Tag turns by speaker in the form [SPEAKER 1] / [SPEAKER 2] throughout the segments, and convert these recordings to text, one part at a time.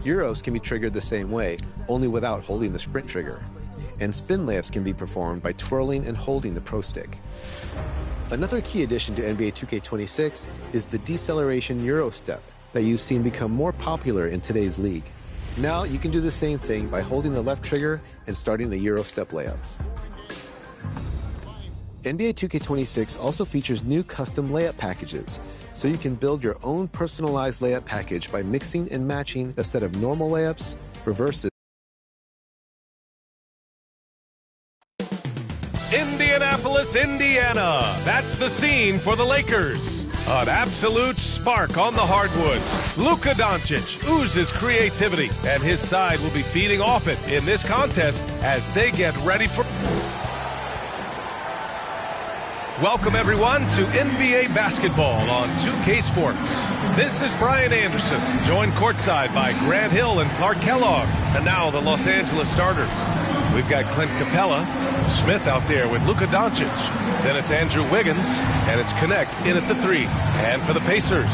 [SPEAKER 1] Euros can be triggered the same way, only without holding the sprint trigger. And spin layups can be performed by twirling and holding the Pro Stick. Another key addition to NBA 2K26 is the deceleration Euro step that you've seen become more popular in today's league. Now you can do the same thing by holding the left trigger and starting a Euro step layup. NBA 2K26 also features new custom layup packages, so you can build your own personalized layup package by mixing and matching a set of normal layups, reverses.
[SPEAKER 2] Indianapolis, Indiana. That's the scene for the Lakers. An absolute spark on the hardwoods. Luka Doncic oozes creativity, and his side will be feeding off it in this contest as they get ready for... Welcome, everyone, to NBA basketball on 2K Sports. This is Brian Anderson, joined courtside by Grant Hill and Clark Kellogg. And now the Los Angeles starters. We've got Clint Capella, Smith out there with Luka Doncic. Then it's Andrew Wiggins, and it's Connect in at the 3. And for the Pacers,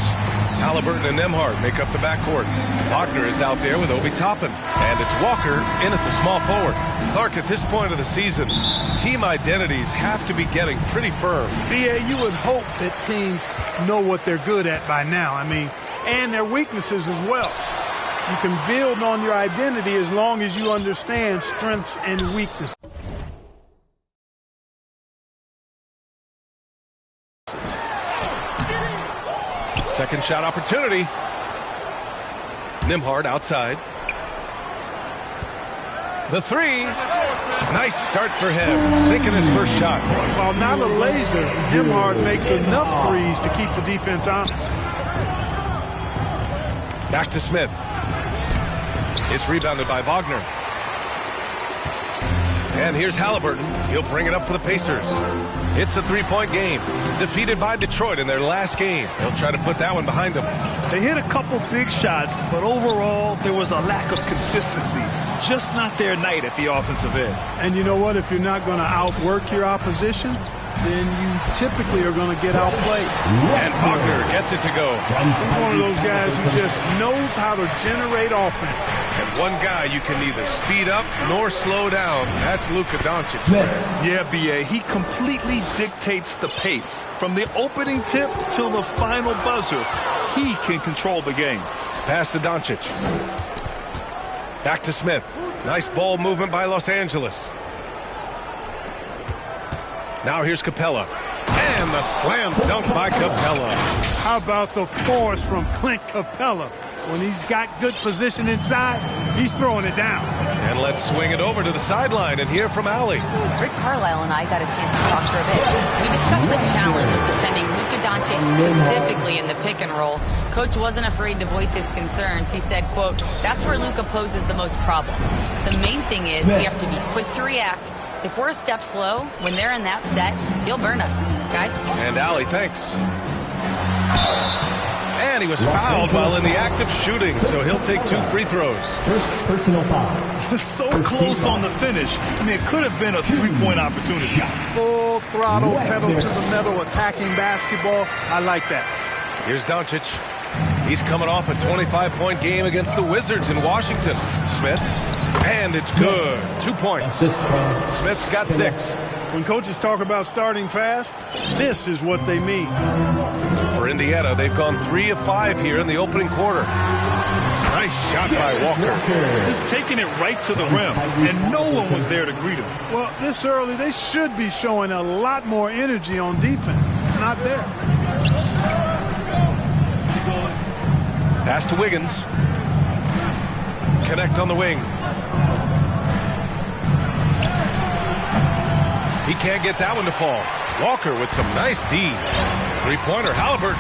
[SPEAKER 2] Halliburton and Nembhard make up the backcourt. Wagner is out there with Obi Toppin. And it's Walker in at the small forward. Clark, at this point of the season, team identities have to be getting pretty firm.
[SPEAKER 3] B.A., you would hope that teams know what they're good at by now. And their weaknesses as well. You can build on your identity as long as you understand strengths and weaknesses.
[SPEAKER 2] Second shot opportunity. Nembhard outside. The 3. Nice start for him, sinking his first shot.
[SPEAKER 3] While not a laser, Nembhard makes enough threes to keep the defense honest.
[SPEAKER 2] Back to Smith. It's rebounded by Wagner. And here's Halliburton. He'll bring it up for the Pacers. It's a three-point game. Defeated by Detroit in their last game. They'll try to put that one behind them.
[SPEAKER 4] They hit a couple big shots, but overall, there was a lack of consistency. Just not their night at the offensive end.
[SPEAKER 3] And you know what? If you're not going to outwork your opposition, then you typically are going to get outplayed.
[SPEAKER 2] And Wagner gets it to go.
[SPEAKER 3] He's one of those guys who just knows how to generate offense.
[SPEAKER 2] And one guy you can neither speed up nor slow down. That's Luka Doncic.
[SPEAKER 4] Yeah, B.A., he completely dictates the pace. From the opening tip till the final buzzer, he can control the game.
[SPEAKER 2] Pass to Doncic. Back to Smith. Nice ball movement by Los Angeles. Now here's Capella. And the slam dunk by Capella.
[SPEAKER 3] How about the force from Clint Capella? When he's got good position inside, he's throwing it down.
[SPEAKER 2] And let's swing it over to the sideline and hear from Allie.
[SPEAKER 5] Rick Carlisle and I got a chance to talk for a bit. We discussed the challenge of defending Luka Doncic specifically in the pick and roll. Coach wasn't afraid to voice his concerns. He said, quote, that's where Luka poses the most problems. The main thing is we have to be quick to react. If we're a step slow, when they're in that set, he'll burn us. Guys?
[SPEAKER 2] And Allie, thanks. And he was fouled while in the act of shooting, so he'll take 2 free throws.
[SPEAKER 6] First personal foul.
[SPEAKER 4] So close on the finish. It could have been a three-point opportunity.
[SPEAKER 3] Full throttle, pedal to the metal, attacking basketball. I like that.
[SPEAKER 2] Here's Doncic. He's coming off a 25-point game against the Wizards in Washington. Smith. And it's good. 2 points. Smith's got 6.
[SPEAKER 3] When coaches talk about starting fast, this is what they mean.
[SPEAKER 2] For Indiana, they've gone 3 of 5 here in the opening quarter. Nice shot by Walker.
[SPEAKER 4] Just taking it right to the rim, and no one was there to greet him.
[SPEAKER 3] Well, this early, they should be showing a lot more energy on defense. It's not there.
[SPEAKER 2] Pass to Wiggins. Connect on the wing. He can't get that one to fall. Walker with some nice D. Three-pointer, Halliburton.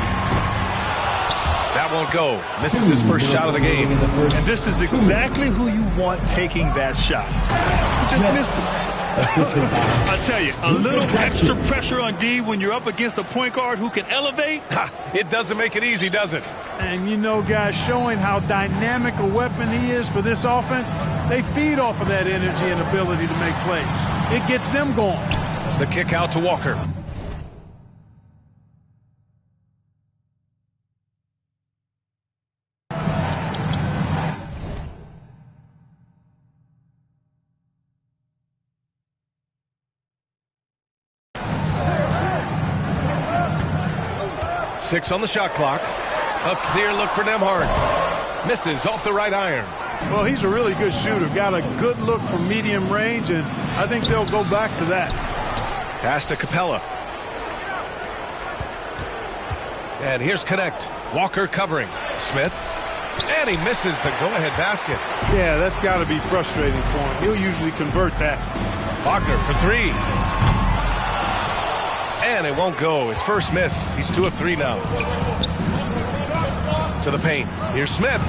[SPEAKER 2] That won't go. Misses his first shot of the game.
[SPEAKER 4] And this is exactly who you want taking that shot. He just missed it. I tell you, a little extra pressure on D when you're up against a point guard who can elevate.
[SPEAKER 2] It doesn't make it easy, does it?
[SPEAKER 3] And you know, guys, showing how dynamic a weapon he is for this offense, they feed off of that energy and ability to make plays. It gets them going.
[SPEAKER 2] The kick out to Walker. 6 on the shot clock. A clear look for Nembhard. Misses off the right iron.
[SPEAKER 3] Well, he's a really good shooter. Got a good look from medium range, and I think they'll go back to that.
[SPEAKER 2] Pass to Capella. And here's Connect. Walker covering. Smith. And he misses the go-ahead basket.
[SPEAKER 3] Yeah, that's got to be frustrating for him. He'll usually convert that.
[SPEAKER 2] Wagner for 3. And it won't go. His first miss. He's 2 of 3 now. To the paint. Here's Smith.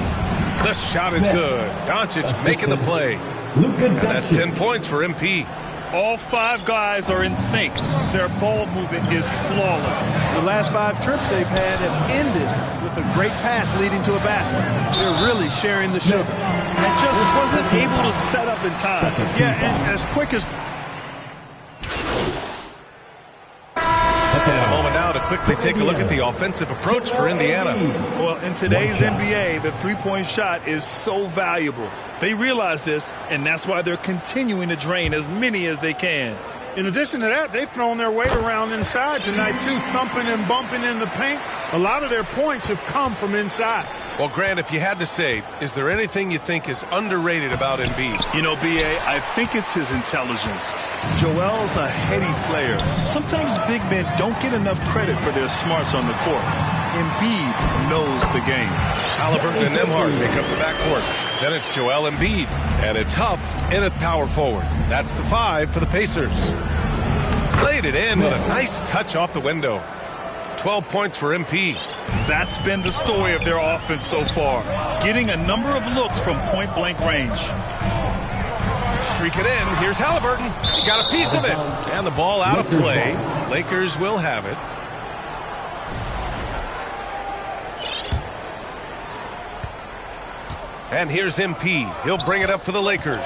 [SPEAKER 2] The shot is good. Doncic making the play. And that's 10 points for MP.
[SPEAKER 4] All 5 guys are in sync. Their ball movement is flawless.
[SPEAKER 3] The last 5 trips they've had have ended with a great pass leading to a basket. They're really sharing the sugar.
[SPEAKER 4] And just wasn't able to set up in time.
[SPEAKER 3] Yeah, and as quick as...
[SPEAKER 2] A moment now to quickly take a look at the offensive approach for Indiana.
[SPEAKER 4] Well, in today's NBA, the three-point shot is so valuable. They realize this, and that's why they're continuing to drain as many as they can.
[SPEAKER 3] In addition to that, they've thrown their weight around inside tonight, too, thumping and bumping in the paint. A lot of their points have come from inside.
[SPEAKER 2] Well, Grant, if you had to say, is there anything you think is underrated about Embiid?
[SPEAKER 4] You know, B.A., I think it's his intelligence. Joel's a heady player. Sometimes big men don't get enough credit for their smarts on the court. Embiid knows the game.
[SPEAKER 2] Halliburton and Nembhard make up the backcourt. Then it's Joel Embiid. And it's Huff in at power forward. That's the 5 for the Pacers. Played it in with a nice touch off the window. 12 points for MP.
[SPEAKER 4] That's been the story of their offense so far. Getting a number of looks from point-blank range.
[SPEAKER 2] Streak it in. Here's Halliburton. He got a piece of it. And the ball out of play. Lakers will have it. And here's MP. He'll bring it up for the Lakers.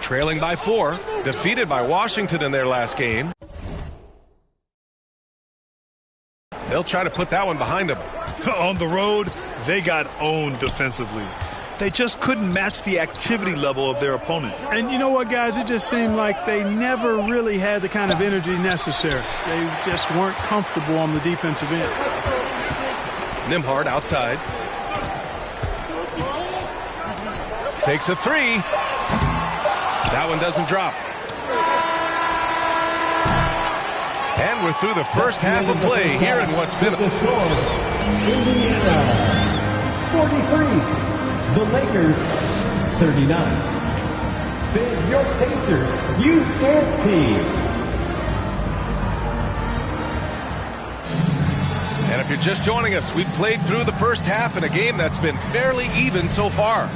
[SPEAKER 2] Trailing by 4. Defeated by Washington in their last game. They'll try to put that one behind them.
[SPEAKER 4] On the road, they got owned defensively. They just couldn't match the activity level of their opponent.
[SPEAKER 3] And you know what, guys? It just seemed like they never really had the kind of energy necessary. They just weren't comfortable on the defensive end.
[SPEAKER 2] Nembhard outside. Takes a 3. That one doesn't drop. And we're through the first half of play here in what's been...
[SPEAKER 6] Indiana, 43. The Lakers, 39. Fizz your Pacers Youth Dance Team.
[SPEAKER 2] And if you're just joining us, we've played through the first half in a game that's been fairly even so far.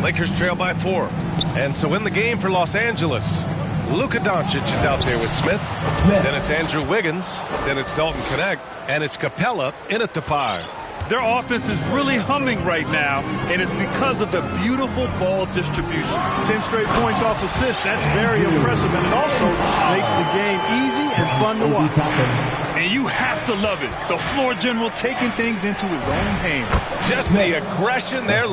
[SPEAKER 2] Lakers trail by 4. And so in the game for Los Angeles, Luka Doncic is out there with Smith. Then it's Andrew Wiggins. Then it's Dalton Connect. And it's Capella in at the 5.
[SPEAKER 4] Their offense is really humming right now, and it's because of the beautiful ball distribution.
[SPEAKER 3] 10 straight points off assists. That's very impressive, and it also makes the game easy and fun to watch.
[SPEAKER 4] And you have to love it. The floor general taking things into his own hands.
[SPEAKER 2] Just the aggression there.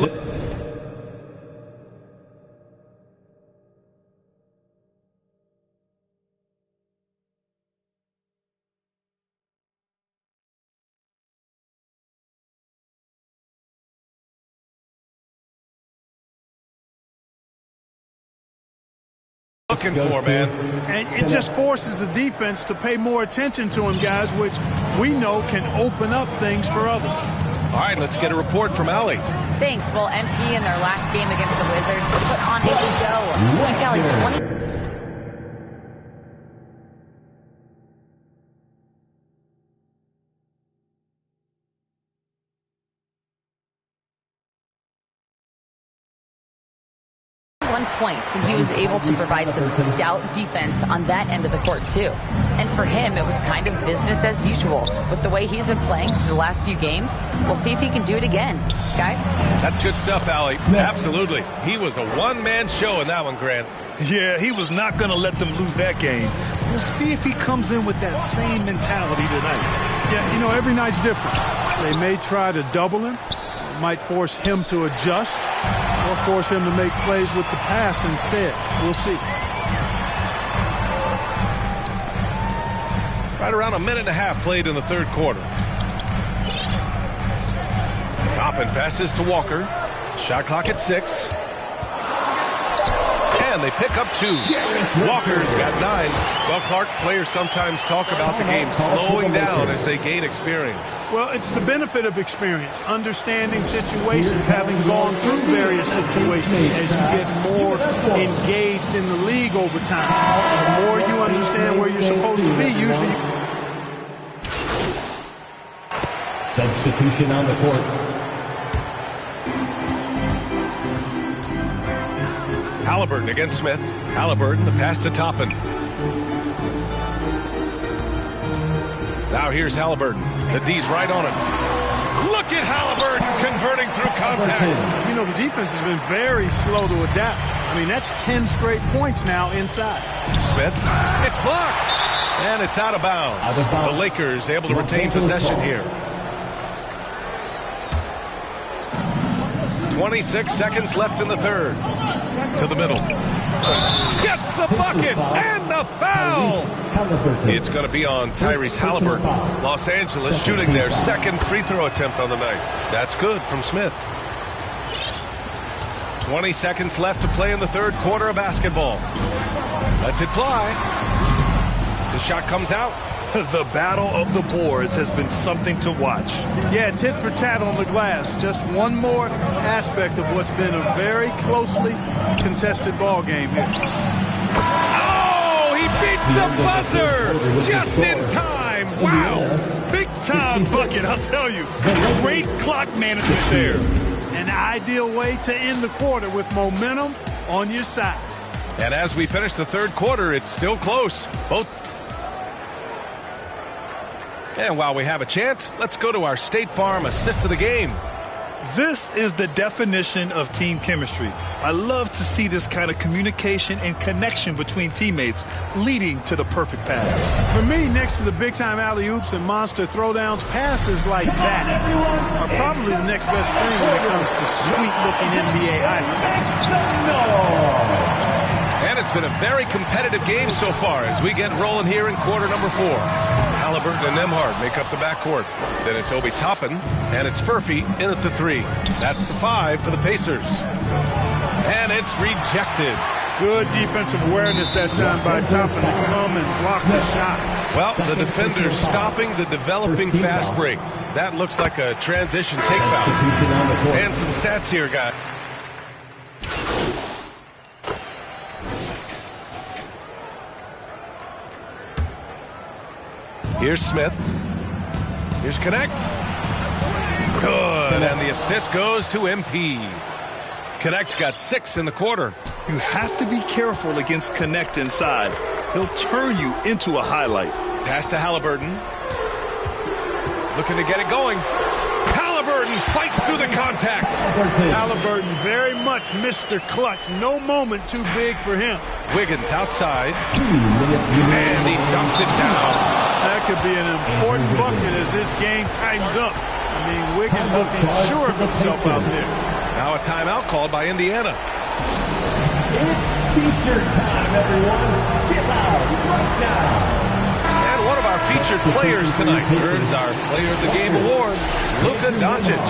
[SPEAKER 2] Looking for, man.
[SPEAKER 3] And it just forces the defense to pay more attention to him, guys, which we know can open up things for others.
[SPEAKER 2] All right, let's get a report from Allie.
[SPEAKER 5] Thanks. Well, MP in their last game against the Wizards put on a show. We tallied 20. Points, and he was able to provide some stout defense on that end of the court too. And for him, it was kind of business as usual. With the way he's been playing the last few games, we'll see if he can do it again. Guys?
[SPEAKER 2] That's good stuff, Allie. Absolutely. He was a one-man show in that one, Grant.
[SPEAKER 4] Yeah, he was not going to let them lose that game. We'll see if he comes in with that same mentality tonight.
[SPEAKER 3] Yeah, you know, every night's different. They may try to double him. It might force him to adjust or force him to make plays with the pass instead. We'll see.
[SPEAKER 2] Right around a minute and a half played in the third quarter. Toppin passes to Walker. Shot clock at 6. And they pick up 2. Walker's got 9. Well, Clark, players sometimes talk about the game slowing down as they gain experience.
[SPEAKER 3] Well, it's the benefit of experience, understanding situations, having gone through various situations as you get more engaged in the league over time. The more you understand where you're supposed to be, usually.
[SPEAKER 6] Substitution on the court.
[SPEAKER 2] Halliburton against Smith. Halliburton, the pass to Toppin. Now here's Halliburton. The D's right on him. Look at Halliburton converting through contact.
[SPEAKER 3] You know, the defense has been very slow to adapt. I mean, that's 10 straight points now inside.
[SPEAKER 2] Smith, it's blocked. And it's out of bounds. The Lakers able to retain possession here. 26 seconds left in the third. To the middle. Gets the bucket and the foul. It's going to be on Tyrese Halliburton. Los Angeles shooting their second free throw attempt on the night. That's good from Smith. 20 seconds left to play in the third quarter of basketball. Lets it fly. The shot comes out.
[SPEAKER 4] The battle of the boards has been something to watch.
[SPEAKER 3] Yeah, tit for tat on the glass. Just one more aspect of what's been a very closely contested ball game here.
[SPEAKER 2] Oh, he beats the buzzer just in time. Wow.
[SPEAKER 4] Big time bucket, I'll tell you. Great clock management there.
[SPEAKER 3] An ideal way to end the quarter with momentum on your side.
[SPEAKER 2] And as we finish the third quarter, it's still close. And while we have a chance, let's go to our State Farm assist of the game.
[SPEAKER 4] This is the definition of team chemistry. I love to see this kind of communication and connection between teammates leading to the perfect pass.
[SPEAKER 3] For me, next to the big-time alley-oops and monster throwdowns, passes like that are probably the next best thing when it comes to sweet-looking NBA highlights.
[SPEAKER 2] And it's been a very competitive game so far as we get rolling here in quarter number 4. Halliburton and Nembhard make up the backcourt. Then it's Obi Toppin, and it's Furphy in at the 3. That's the 5 for the Pacers. And it's rejected.
[SPEAKER 3] Good defensive awareness that time by Toppin to come and block the shot.
[SPEAKER 2] Well, the defender stopping the developing fast break. That looks like a transition take foul. And some stats here, guys. Here's Smith. Here's Connect. Good, and the assist goes to MP. Connect's got 6 in the quarter.
[SPEAKER 4] You have to be careful against Connect inside. He'll turn you into a highlight.
[SPEAKER 2] Pass to Halliburton. Looking to get it going. Halliburton fights through the contact.
[SPEAKER 3] Halliburton very much Mr. Clutch. No moment too big for him.
[SPEAKER 2] Wiggins outside. And he dumps it down.
[SPEAKER 3] That could be an important bucket as this game tightens up. I mean, Wiggins looking sure of himself out there.
[SPEAKER 2] Now a timeout called by Indiana.
[SPEAKER 6] It's T-shirt time, everyone. Get loud right now.
[SPEAKER 2] And one of our featured players tonight earns our Player of the Game award, Luka Doncic.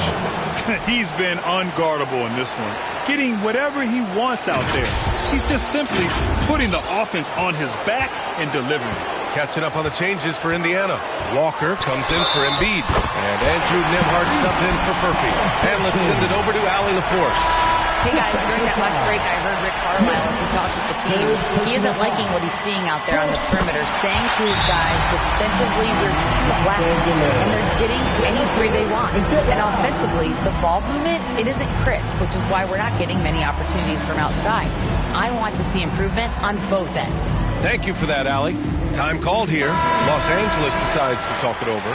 [SPEAKER 4] He's been unguardable in this one, getting whatever he wants out there. He's just simply putting the offense on his back and delivering.
[SPEAKER 2] Catching up on the changes for Indiana. Walker comes in for Embiid. And Andrew Nembhard subbed in for Furphy. And let's send it over to Allie LaForce.
[SPEAKER 5] Hey guys, during that last break, I heard Rick Carlisle as he talks to the team. He isn't liking what he's seeing out there on the perimeter, saying to his guys, defensively, we're too lax, and they're getting any three they want. And offensively, the ball movement, it isn't crisp, which is why we're not getting many opportunities from outside. I want to see improvement on both ends.
[SPEAKER 2] Thank you for that, Allie. Time called here. Los Angeles decides to talk it over.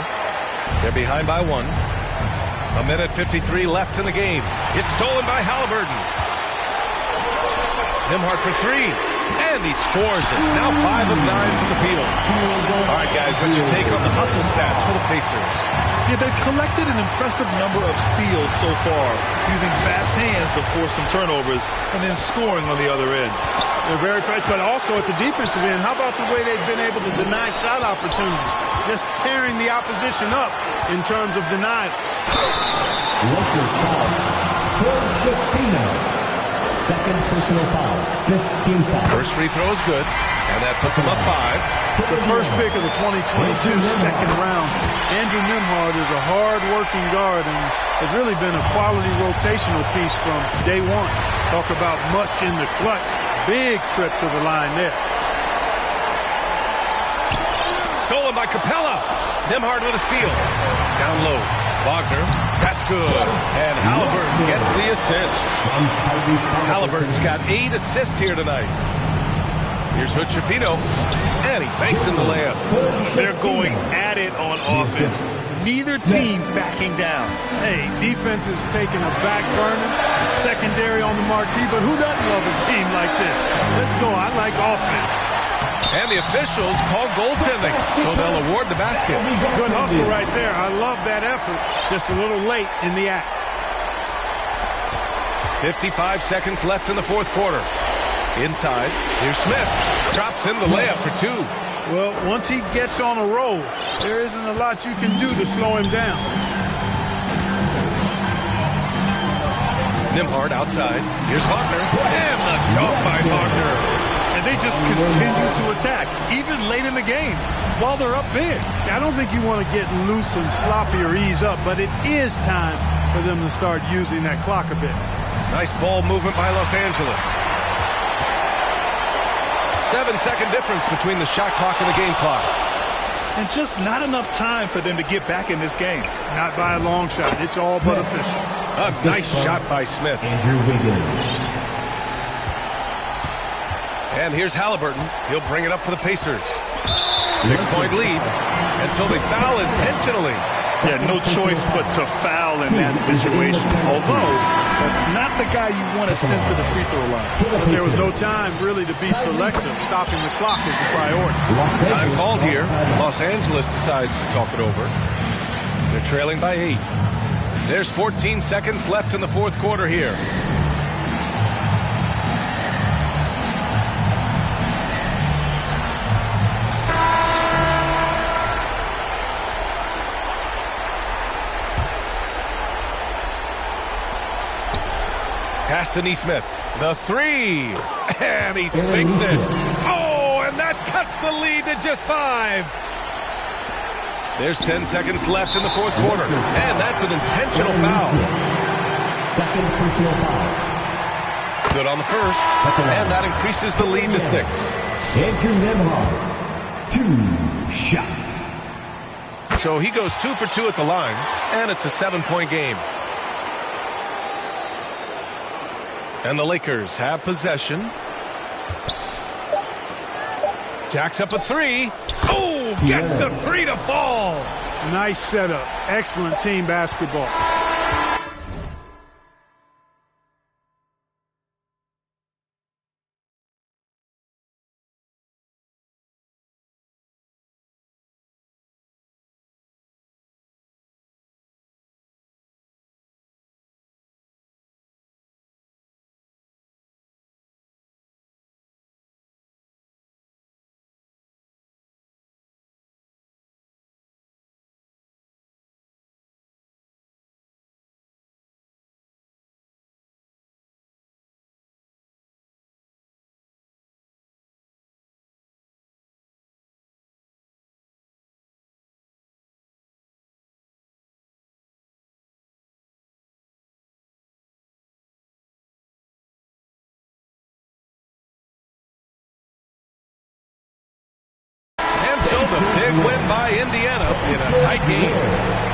[SPEAKER 2] They're behind by 1. A minute 53 left in the game. It's stolen by Halliburton. Nembhard for 3. And he scores it. Now 5 of 9 from the field. All right, guys, what's your take on the hustle stats for the Pacers?
[SPEAKER 4] Yeah, they've collected an impressive number of steals so far, using fast hands to force some turnovers and then scoring on the other end.
[SPEAKER 3] They're very fresh, but also at the defensive end, how about the way they've been able to deny shot opportunities? Just tearing the opposition up in terms of denial.
[SPEAKER 6] Lakers foul. Phil Schifino. Second personal foul. 15 foul.
[SPEAKER 2] First free throw is good, and that puts him up 5.
[SPEAKER 3] The first pick of the 2022 second round. Andrew Nembhard is a hard-working guard and has really been a quality rotational piece from day one. Talk about much in the clutch. Big trip to the line there.
[SPEAKER 2] Stolen by Capella. Nembhard with a steal. Down low. Wagner. That's good. And Halliburton gets the assist. Halliburton's got 8 assists here tonight. Here's Schifino. And he banks in the layup.
[SPEAKER 4] They're going at it on offense. Neither team backing down.
[SPEAKER 3] Hey, defense is taking a back burner. Secondary on the marquee, but who doesn't love a game like this? Let's go. I like offense.
[SPEAKER 2] And the officials call goaltending, so they'll award the basket.
[SPEAKER 3] Good hustle right there. I love that effort. Just a little late in the act.
[SPEAKER 2] 55 seconds left in the fourth quarter. Inside, here's Smith. Drops in the layup for 2.
[SPEAKER 3] Well, once he gets on a roll, there isn't a lot you can do to slow him down.
[SPEAKER 2] Nembhard outside. Here's Wagner. And the dunk by Wagner.
[SPEAKER 4] And they just continue to attack, even late in the game, while they're up big.
[SPEAKER 3] I don't think you want to get loose and sloppy or ease up, but it is time for them to start using that clock a bit.
[SPEAKER 2] Nice ball movement by Los Angeles. 7-second difference between the shot clock and the game clock.
[SPEAKER 4] And just not enough time for them to get back in this game.
[SPEAKER 3] Not by a long shot. It's all but official.
[SPEAKER 2] A nice shot by Smith.
[SPEAKER 6] Andrew Wiggins.
[SPEAKER 2] And here's Halliburton. He'll bring it up for the Pacers. 6-point lead. And so they foul intentionally.
[SPEAKER 4] Yeah, no choice but to foul in that situation. Although, that's not the guy you want to send to the free throw line.
[SPEAKER 3] But there was no time really to be selective. Stopping the clock is a priority.
[SPEAKER 2] Time called here. Los Angeles decides to talk it over. They're trailing by 8. There's 14 seconds left in the fourth quarter here. Pass to Nesmith. The 3. And he sinks it. Oh, and that cuts the lead to just 5. There's 10 seconds left in the fourth quarter. And that's an intentional foul.
[SPEAKER 6] Second personal foul.
[SPEAKER 2] Good on the first. And that increases the lead to 6.
[SPEAKER 6] Andrew Nembhard. 2 shots.
[SPEAKER 2] So he goes 2 for 2 at the line. And it's a 7-point game. And the Lakers have possession. Jacks up a 3. Oh, gets the 3 to fall.
[SPEAKER 3] Nice setup. Excellent team basketball.
[SPEAKER 2] The big win by Indiana in a tight game.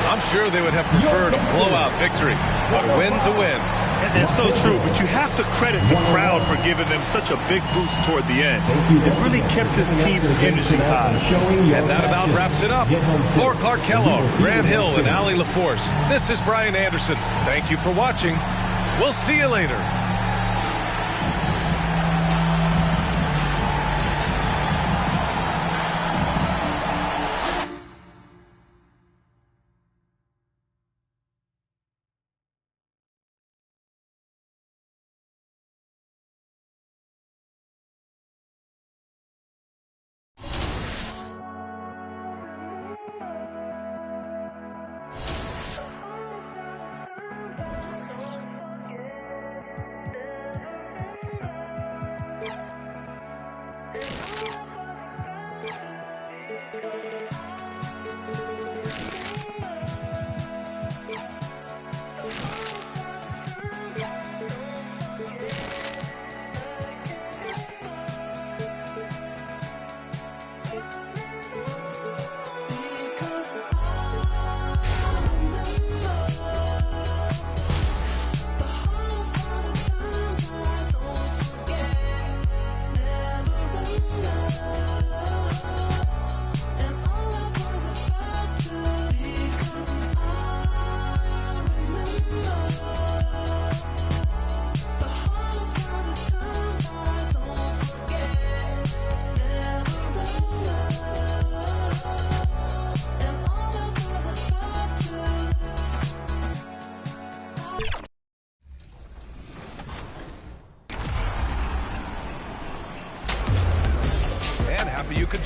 [SPEAKER 2] I'm sure they would have preferred a blowout victory, but a win's a win.
[SPEAKER 4] And that's so true, but you have to credit the crowd for giving them such a big boost toward the end. It really kept this team's energy high.
[SPEAKER 2] And that about wraps it up. For Clark Kellogg, Grant Hill, and Allie LaForce, this is Brian Anderson. Thank you for watching. We'll see you later.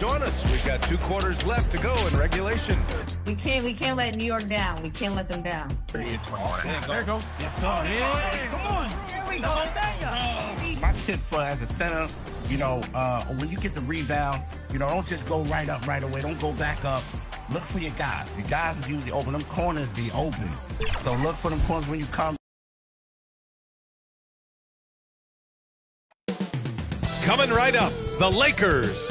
[SPEAKER 2] join us. We've got 2 quarters left to go in regulation.
[SPEAKER 7] We can't let New York down. We can't let them down.
[SPEAKER 3] There you go. Come on. Here we go.
[SPEAKER 8] My tip for as a center, when you get the rebound, don't just go right up right away. Don't go back up. Look for your guys. Your guys is usually open. Them corners be open. So look for them corners when you come.
[SPEAKER 2] Coming right up, the Lakers.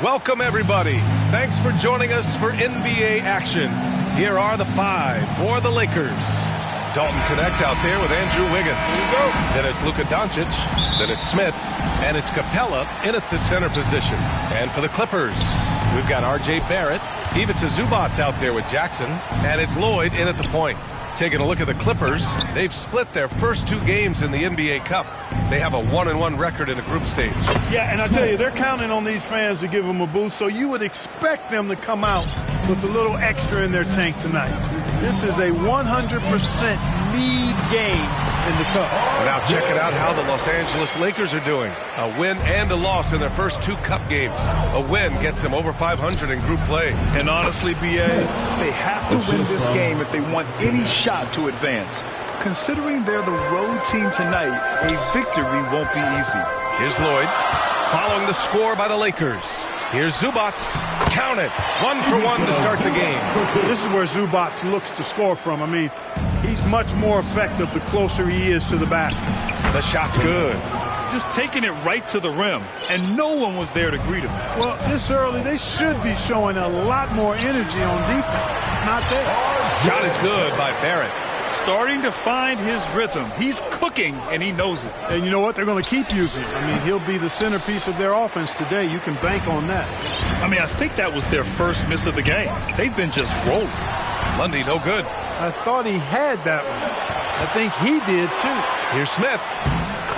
[SPEAKER 2] Welcome, everybody. Thanks for joining us for NBA action. Here are the 5 for the Lakers. Dalton Connect out there with Andrew Wiggins. Then it's Luka Doncic. Then it's Smith. And it's Capella in at the center position. And for the Clippers, we've got R.J. Barrett. Ivica Zubac out there with Jackson. And it's Lloyd in at the point. Taking a look at the Clippers, they've split their first 2 games in the NBA Cup. They have a 1-1 record in the group stage.
[SPEAKER 3] Yeah, and I tell you, they're counting on these fans to give them a boost, so you would expect them to come out with a little extra in their tank tonight. This is a 100% lead game in the Cup.
[SPEAKER 2] Now check it out how the Los Angeles Lakers are doing. A win and a loss in their first 2 Cup games. A win gets them over 500 in group play.
[SPEAKER 4] And honestly, B.A., they have to win this game if they want any shot to advance. Considering they're the road team tonight, a victory won't be easy.
[SPEAKER 2] Here's Lloyd, following the score by the Lakers. Here's Zubac. Count it. 1 for 1 to start the game.
[SPEAKER 3] This is where Zubac looks to score from. I mean, he's much more effective the closer he is to the basket.
[SPEAKER 2] The shot's good.
[SPEAKER 4] Just taking it right to the rim, and no one was there to greet him.
[SPEAKER 3] Well, this early, they should be showing a lot more energy on defense. It's not there.
[SPEAKER 2] Shot is good by Barrett.
[SPEAKER 4] Starting to find his rhythm. He's cooking, and he knows it.
[SPEAKER 3] And you know what? They're going to keep using him. I mean, he'll be the centerpiece of their offense today. You can bank on that.
[SPEAKER 4] I mean, I think that was their first miss of the game. They've been just rolling.
[SPEAKER 2] Lundy, no good.
[SPEAKER 3] I thought he had that one. I think he did, too.
[SPEAKER 2] Here's Smith.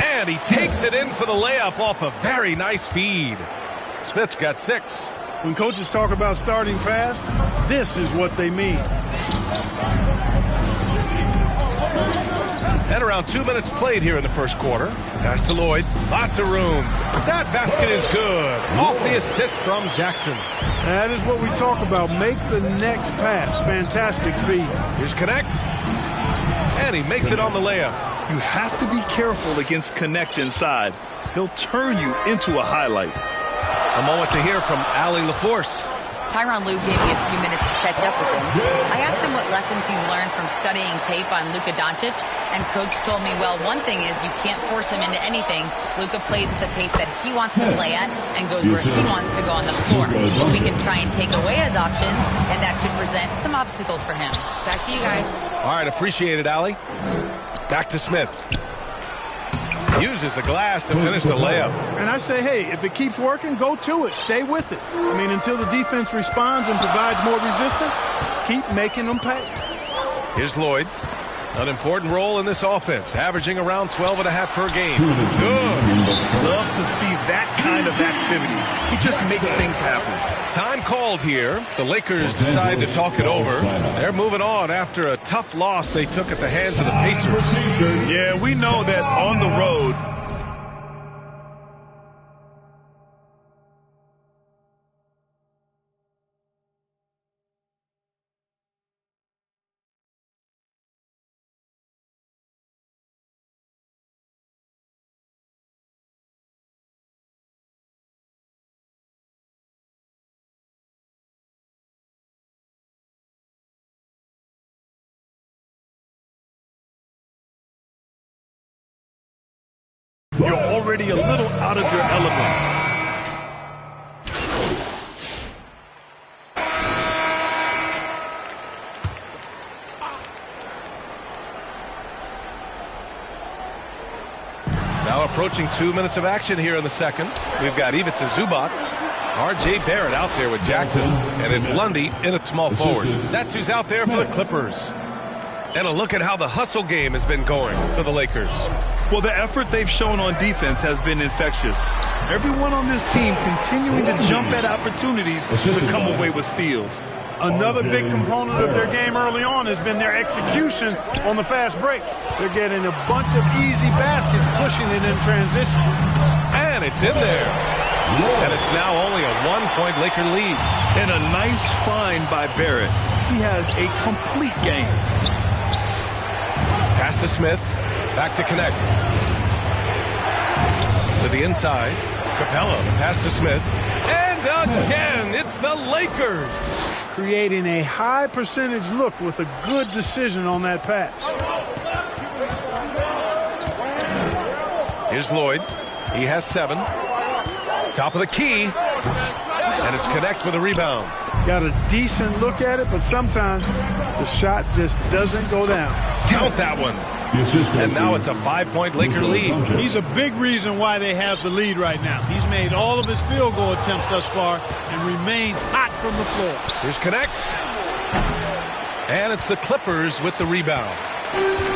[SPEAKER 2] And he takes it in for the layup off a very nice feed. Smith's got 6.
[SPEAKER 3] When coaches talk about starting fast, this is what they mean.
[SPEAKER 2] And around 2 minutes played here in the first quarter. Pass to Lloyd. Lots of room. That basket is good. Off the assist from Jackson.
[SPEAKER 3] That is what we talk about. Make the next pass. Fantastic feed.
[SPEAKER 2] Here's Connect. And he makes it on the layup.
[SPEAKER 4] You have to be careful against Connect inside. He'll turn you into a highlight.
[SPEAKER 2] A moment to hear from Allie LaForce.
[SPEAKER 5] Tyronn Lue gave me a few minutes to catch up with him. I asked him what lessons he's learned from studying tape on Luka Doncic, and Coach told me, well, one thing is you can't force him into anything. Luka plays at the pace that he wants to play at and goes where he wants to go on the floor. We can try and take away his options, and that should present some obstacles for him. Back to you guys.
[SPEAKER 2] All right, appreciate it, Allie. Back to Smith. Uses the glass to finish the layup.
[SPEAKER 3] And I say, hey, if it keeps working, go to it. Stay with it. I mean, until the defense responds and provides more resistance, keep making them pay.
[SPEAKER 2] Here's Lloyd. An important role in this offense, averaging around 12.5 per game. Good.
[SPEAKER 4] Love to see that kind of activity. He just makes things happen.
[SPEAKER 2] Time called here. The Lakers decide to talk it over. They're moving on after a tough loss they took at the hands of the Pacers.
[SPEAKER 4] Yeah, we know that on the road, you're already a little out of your element.
[SPEAKER 2] Now approaching 2 minutes of action here in the second. We've got Ivica Zubac, R.J. Barrett out there with Jackson, and it's Lundy in at small forward. That's who's out there for the Clippers. And a look at how the hustle game has been going for the Lakers.
[SPEAKER 4] Well, the effort they've shown on defense has been infectious. Everyone on this team continuing to jump at opportunities to come away with steals.
[SPEAKER 3] Another big component of their game early on has been their execution on the fast break. They're getting a bunch of easy baskets, pushing it in transition.
[SPEAKER 2] And it's in there. And it's now only a 1-point Laker lead.
[SPEAKER 4] And a nice find by Barrett. He has a complete game.
[SPEAKER 2] Pass to Smith. Back to Connect. To the inside. Capella. Pass to Smith. And again, it's the Lakers.
[SPEAKER 3] Creating a high percentage look with a good decision on that pass.
[SPEAKER 2] Here's Lloyd. He has 7. Top of the key. And it's Connect with a rebound.
[SPEAKER 3] Got a decent look at it, but sometimes the shot just doesn't go down.
[SPEAKER 2] Count that one. And now it's a 5-point Laker lead.
[SPEAKER 3] He's a big reason why they have the lead right now. He's made all of his field goal attempts thus far and remains hot from the floor.
[SPEAKER 2] Here's Connect. And it's the Clippers with the rebound.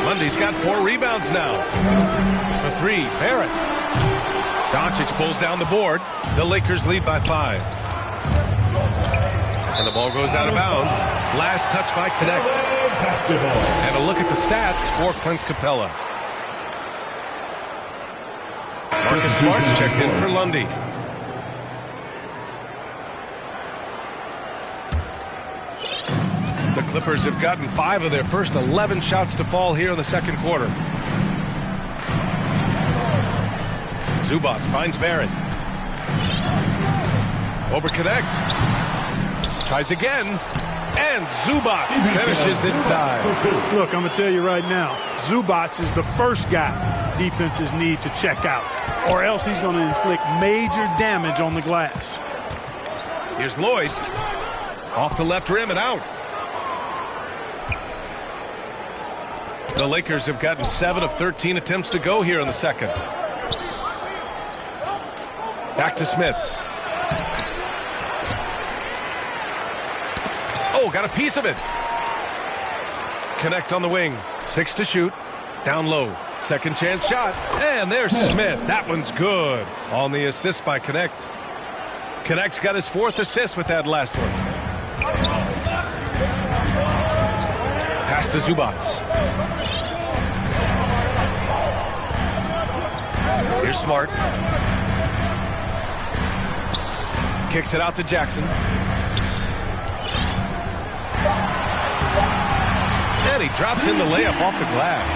[SPEAKER 2] Lundy's got 4 rebounds now. For 3, Barrett. Doncic pulls down the board. The Lakers lead by 5. And the ball goes out of bounds. Last touch by Connect. And a look at the stats for Clint Capella. Marcus Smart's checked in for Lundy. The Clippers have gotten 5 of their first 11 shots to fall here in the second quarter. Zubac finds Barrett. Over Connect. Tries again. And Zubac finishes inside.
[SPEAKER 3] Look, I'm going to tell you right now, Zubac is the first guy defenses need to check out, or else he's going to inflict major damage on the glass.
[SPEAKER 2] Here's Lloyd. Off the left rim and out. The Lakers have gotten 7 of 13 attempts to go here in the second. Back to Smith. Oh, got a piece of it. Connect on the wing. 6 to shoot. Down low. Second chance shot. And there's Smith. That one's good. On the assist by Connect. Connect's got his 4th assist with that last one. Pass to Zubac. Here's Smart. Kicks it out to Jackson. And he drops in the layup off the glass.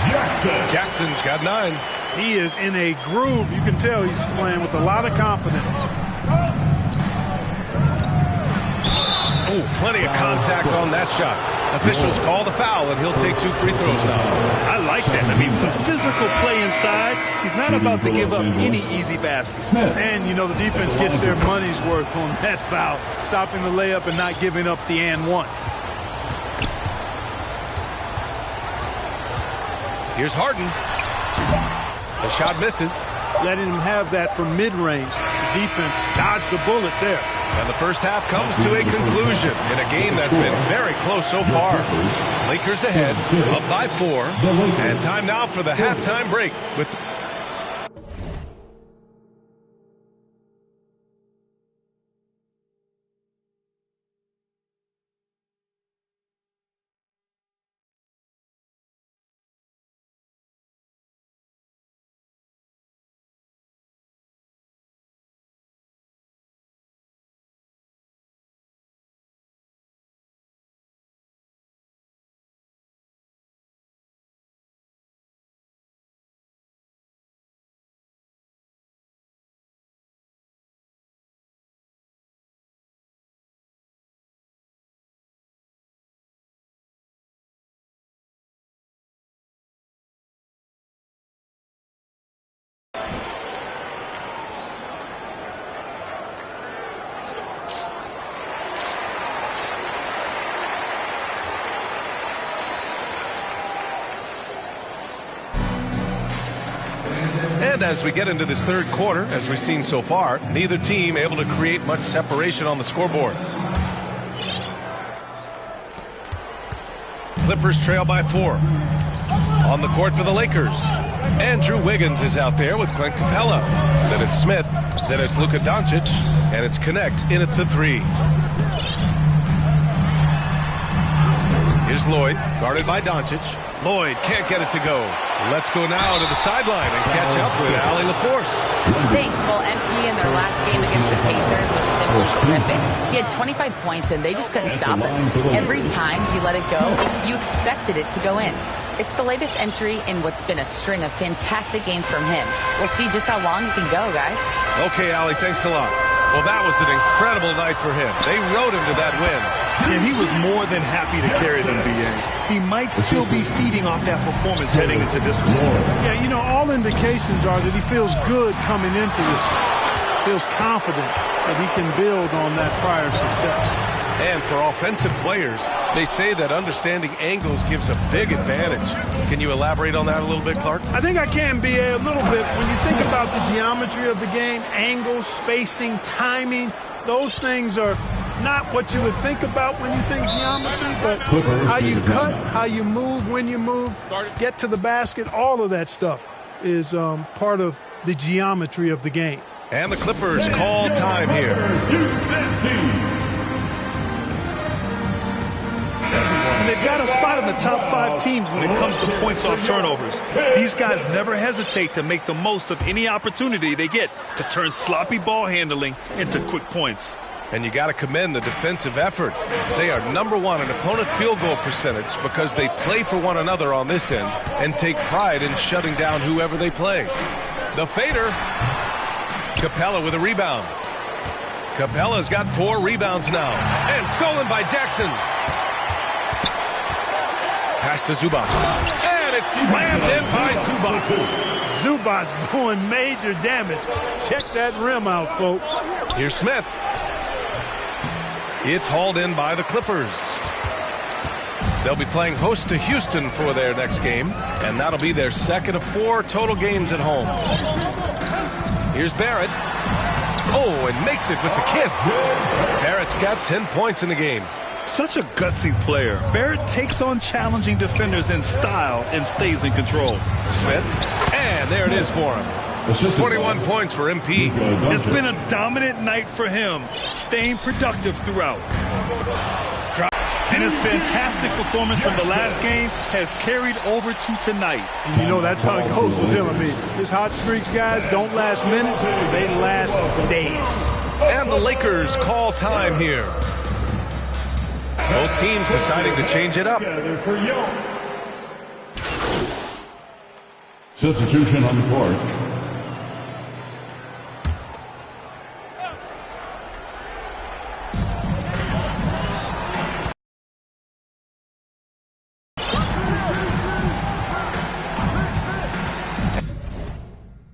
[SPEAKER 2] Jackson's got 9.
[SPEAKER 3] He is in a groove. You can tell he's playing with a lot of confidence.
[SPEAKER 2] Oh, plenty of contact on that shot. Officials call the foul, and he'll take 2 free throws now.
[SPEAKER 4] I like that. I mean, some physical play inside. He's not about to give up any easy baskets.
[SPEAKER 3] And, you know, the defense gets their money's worth on that foul, stopping the layup and not giving up the and one.
[SPEAKER 2] Here's Harden. The shot misses.
[SPEAKER 3] Letting him have that from mid-range. The defense dodged the bullet there.
[SPEAKER 2] And the first half comes to a conclusion in a game that's been very close so far. Lakers ahead, up by 4. And time now for the halftime break with And as we get into this third quarter, as we've seen so far, neither team able to create much separation on the scoreboard. Clippers trail by 4. On the court for the Lakers, Andrew Wiggins is out there with Clint Capella. Then it's Smith, then it's Luka Doncic, and it's Connect in at the 3. Here's Lloyd, guarded by Doncic. Lloyd can't get it to go. Let's go now to the sideline and catch up with Allie LaForce.
[SPEAKER 5] Thanks. Well, MP in their last game against the Pacers was simply terrific. He had 25 points, and they just couldn't stop him. Every time he let it go, you expected it to go in. It's the latest entry in what's been a string of fantastic games from him. We'll see just how long he can go, guys.
[SPEAKER 2] Okay, Allie, thanks a lot. Well, that was an incredible night for him. They rode him to that win.
[SPEAKER 4] And he was more than happy to carry them, B.A. He might still be feeding off that performance heading into this one.
[SPEAKER 3] Yeah, you know, all indications are that he feels good coming into this. Feels confident that he can build on that prior success.
[SPEAKER 2] And for offensive players, they say that understanding angles gives a big advantage. Can you elaborate on that a little bit, Clark?
[SPEAKER 3] I think I can, B.A., a little bit. When you think about the geometry of the game, angles, spacing, timing, those things are not what you would think about when you think geometry, but how you cut, how you move, when you move, get to the basket, all of that stuff is part of the geometry of the game.
[SPEAKER 2] And the Clippers call time here.
[SPEAKER 4] They've got a spot in the top 5 teams when it comes to points off turnovers. These guys never hesitate to make the most of any opportunity they get to turn sloppy ball handling into quick points.
[SPEAKER 2] And you got to commend the defensive effort. They are #1 in opponent field goal percentage because they play for one another on this end and take pride in shutting down whoever they play. The fader. Capella with a rebound. Capella's got 4 rebounds now. And stolen by Jackson. Pass to Zubac. And it's slammed in by Zubac.
[SPEAKER 3] Zubac's doing major damage. Check that rim out, folks.
[SPEAKER 2] Here's Smith. It's hauled in by the Clippers. They'll be playing host to Houston for their next game, and that'll be their second of 4 total games at home. Here's Barrett. Oh, and makes it with the kiss. Barrett's got 10 points in the game.
[SPEAKER 4] Such a gutsy player. Barrett takes on challenging defenders in style and stays in control.
[SPEAKER 2] Smith, and there it is for him. 21 points for MP.
[SPEAKER 4] It's been a dominant night for him, staying productive throughout. And his fantastic performance from the last game has carried over to tonight.
[SPEAKER 3] And you know that's how it goes with him. I mean, his hot streaks, guys, don't last minutes. They last days.
[SPEAKER 2] And the Lakers call time here. Both teams deciding to change it up.
[SPEAKER 6] Substitution on the court.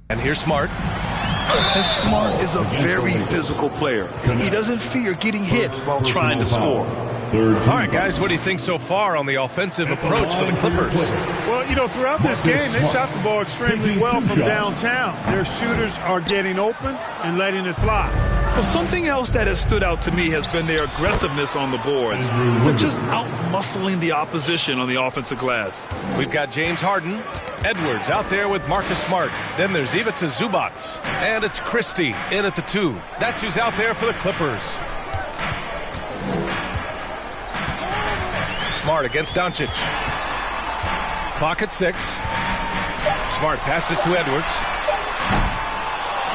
[SPEAKER 2] And here's Smart.
[SPEAKER 4] And Smart is a very physical player. He doesn't fear getting hit while trying to score.
[SPEAKER 2] All right, guys, what do you think so far on the offensive approach for the Clippers?
[SPEAKER 3] Well, you know, throughout this game, they've shot the ball extremely well from downtown. Their shooters are getting open and letting it fly.
[SPEAKER 4] But something else that has stood out to me has been their aggressiveness on the boards. They're just out-muscling the opposition on the offensive glass.
[SPEAKER 2] We've got James Harden, Edwards out there with Marcus Smart. Then there's Ivica Zubac. And it's Christie in at the 2. That's who's out there for the Clippers. Smart against Doncic. Clock at 6. Smart passes to Edwards.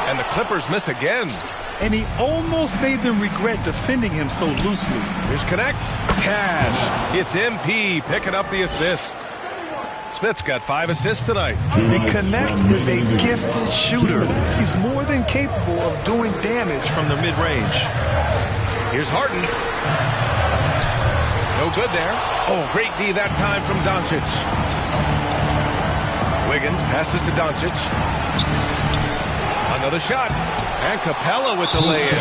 [SPEAKER 2] And the Clippers miss again.
[SPEAKER 4] And he almost made them regret defending him so loosely.
[SPEAKER 2] Here's Connect. Cash. It's MP picking up the assist. Smith's got 5 assists tonight.
[SPEAKER 4] And Connect is a gifted shooter. He's more than capable of doing damage from the mid-range.
[SPEAKER 2] Here's Harden. No good there. Oh, great D that time from Doncic. Wiggins passes to Doncic. Another shot. And Capella with the lay-in.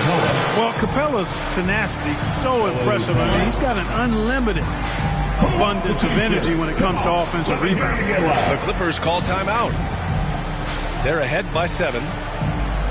[SPEAKER 3] Well, Capella's tenacity is so impressive. I mean, he's got an unlimited abundance of energy when it comes to offensive rebounding.
[SPEAKER 2] The Clippers call timeout. They're ahead by 7.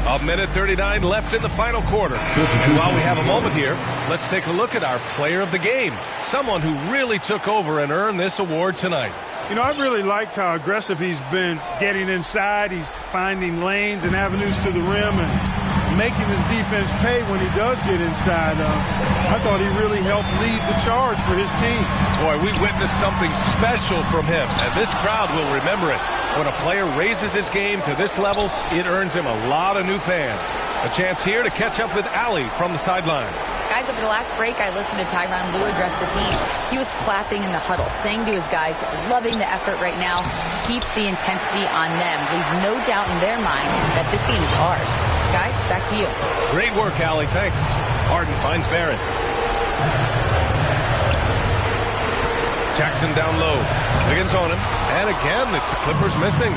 [SPEAKER 2] 1:39 left in the final quarter. And while we have a moment here, let's take a look at our player of the game. Someone who really took over and earned this award tonight.
[SPEAKER 3] You know, I've really liked how aggressive he's been getting inside. He's finding lanes and avenues to the rim and making the defense pay when he does get inside. I thought he really helped lead the charge for his team.
[SPEAKER 2] Boy, we witnessed something special from him, and this crowd will remember it. When a player raises his game to this level, it earns him a lot of new fans. A chance here to catch up with Allie from the sideline.
[SPEAKER 5] Guys, over the last break, I listened to Tyronn Lue address the team. He was clapping in the huddle, saying to his guys, loving the effort right now, keep the intensity on them. Leave no doubt in their mind that this game is ours. Guys, back to you.
[SPEAKER 2] Great work, Allie. Thanks. Harden finds Barrett. Jackson down low. Wiggins on him. And again, it's the Clippers missing.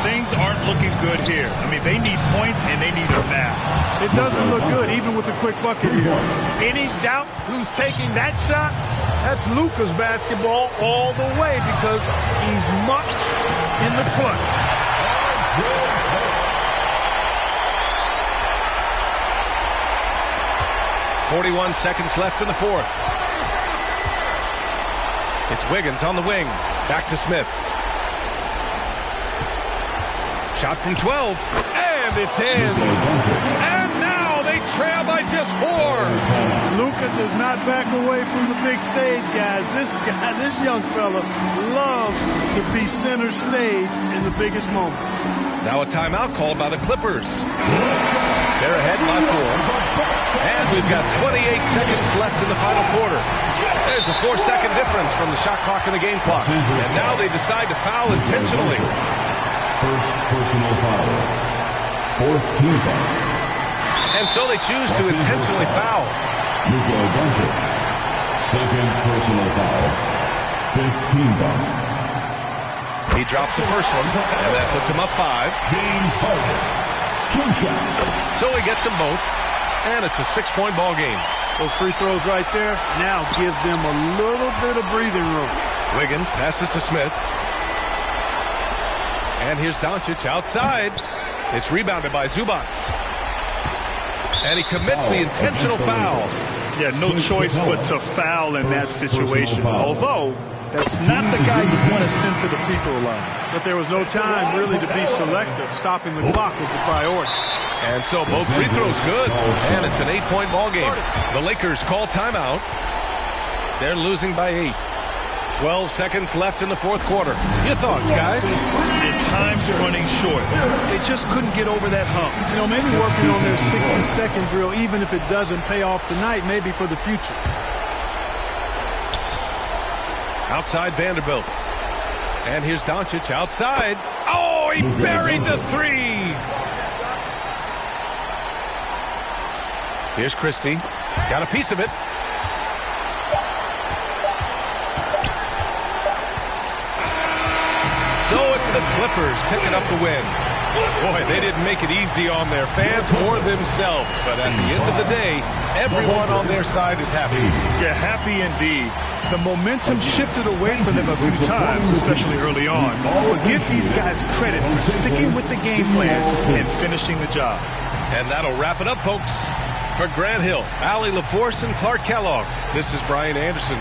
[SPEAKER 4] Things aren't looking good here. I mean, they need points, and they need them now.
[SPEAKER 3] It doesn't look good, even with a quick bucket here. Any doubt who's taking that shot? That's Luka's basketball all the way because he's much in the clutch.
[SPEAKER 2] 41 seconds left in the fourth. It's Wiggins on the wing. Back to Smith. Shot from 12. And it's in. And now they trail by just 4.
[SPEAKER 3] Luka does not back away from the big stage, guys. This young fella loves to be center stage in the biggest moments.
[SPEAKER 2] Now a timeout called by the Clippers. They're ahead by 4. And we've got 28 seconds left in the final quarter. There's a 4-second difference from the shot clock and the game clock. And now they decide to foul intentionally.
[SPEAKER 6] First personal foul. Fourth team foul.
[SPEAKER 2] And so they choose to intentionally foul.
[SPEAKER 6] Luka Doncic. Second personal foul. Fifth team foul.
[SPEAKER 2] He drops the first one, and that puts him up 5.
[SPEAKER 6] James Harden. 2 shots.
[SPEAKER 2] So he gets them both, and it's a 6-point ball game.
[SPEAKER 3] Those free throws right there now give them a little bit of breathing room.
[SPEAKER 2] Wiggins passes to Smith. And here's Doncic outside. It's rebounded by Zubac. And he commits the intentional foul.
[SPEAKER 4] Yeah, no choice but to foul in that situation. Although, that's not the guy you want to send to the free throw line.
[SPEAKER 3] But there was no time really to be selective. Stopping the clock was the priority.
[SPEAKER 2] And so both free throws good. And it's an 8-point ball game. The Lakers call timeout. They're losing by 8. 12 seconds left in the fourth quarter. Your thoughts, guys?
[SPEAKER 4] And time's running short. They just couldn't get over that hump.
[SPEAKER 3] You know, maybe working on their 60-second drill, even if it doesn't pay off tonight, maybe for the future.
[SPEAKER 2] Outside Vanderbilt. And here's Doncic outside. Oh, he buried the 3. Here's Christie. Got a piece of it. So it's the Clippers picking up the win. Boy, they didn't make it easy on their fans or themselves. But at the end of the day, everyone on their side is happy.
[SPEAKER 4] Yeah, happy indeed. The momentum shifted away from them a few times, especially early on. But give these guys credit for sticking with the game plan and finishing the job.
[SPEAKER 2] And that'll wrap it up, folks. For Grant Hill, Allie LaForce, and Clark Kellogg, this is Brian Anderson.